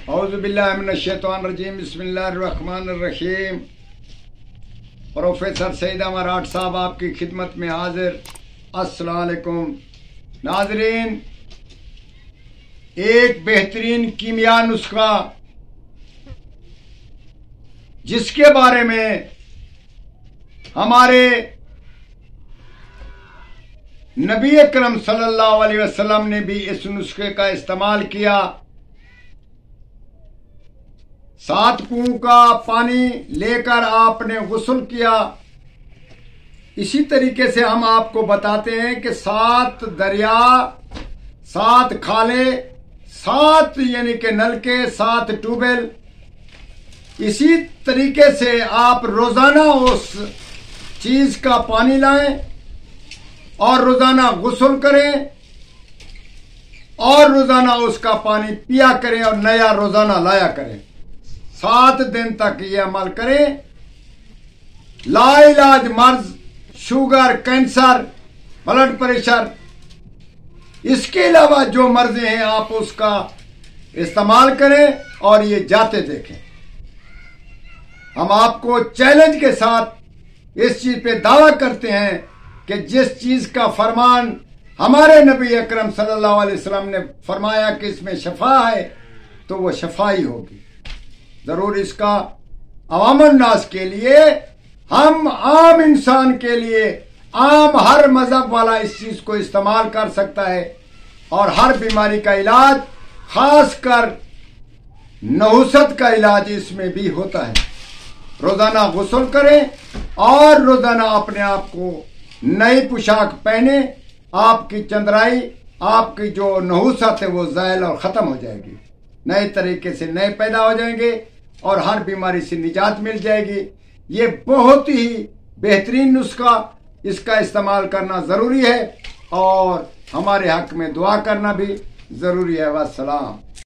औज़ुबिल्लाहिमिनश्शैतानिर्रजीम बिस्मिल्लाहिर्रहमानिर्रहीम। प्रोफेसर सईदा मराठ साहब आपकी खिदमत में हाजिर। अस्सलाम वालेकुम नाज़रीन, एक बेहतरीन कीमिया नुस्खा जिसके बारे में हमारे नबी अकरम सल्लल्लाहु अलैहि वसल्लम ने भी इस नुस्खे का इस्तेमाल किया। 7 कुओं का पानी लेकर आपने गुस्ल किया। इसी तरीके से हम आपको बताते हैं कि 7 दरिया, 7 खाले, 7 यानी कि नलके, 7 ट्यूबवेल, इसी तरीके से आप रोजाना उस चीज का पानी लाएं और रोजाना गुस्ल करें और रोजाना उसका पानी पिया करें और नया रोजाना लाया करें। 7 दिन तक ये अमल करें। लाइलाज मर्ज, शुगर, कैंसर, ब्लड प्रेशर, इसके अलावा जो मर्जें हैं आप उसका इस्तेमाल करें और ये जाते देखें। हम आपको चैलेंज के साथ इस चीज पे दावा करते हैं कि जिस चीज का फरमान हमारे नबी अकरम सल्लल्लाहु अलैहि वसल्लम ने फरमाया कि इसमें शफा है, तो वो शफा ही होगी। जरूर इसका अवामन नास के लिए, हम आम इंसान के लिए, आम हर मजहब वाला इस चीज को इस्तेमाल कर सकता है और हर बीमारी का इलाज, खासकर नहुसत का इलाज इसमें भी होता है। रोजाना गुस्ल करें और रोजाना अपने आप को नई पोशाक पहने। आपकी चंद्राई, आपकी जो नहुसत है वो ज़ायल और खत्म हो जाएगी। नए तरीके से नए पैदा हो जाएंगे और हर बीमारी से निजात मिल जाएगी। ये बहुत ही बेहतरीन नुस्खा, इसका इस्तेमाल करना जरूरी है और हमारे हक में दुआ करना भी जरूरी है। वस्सलाम।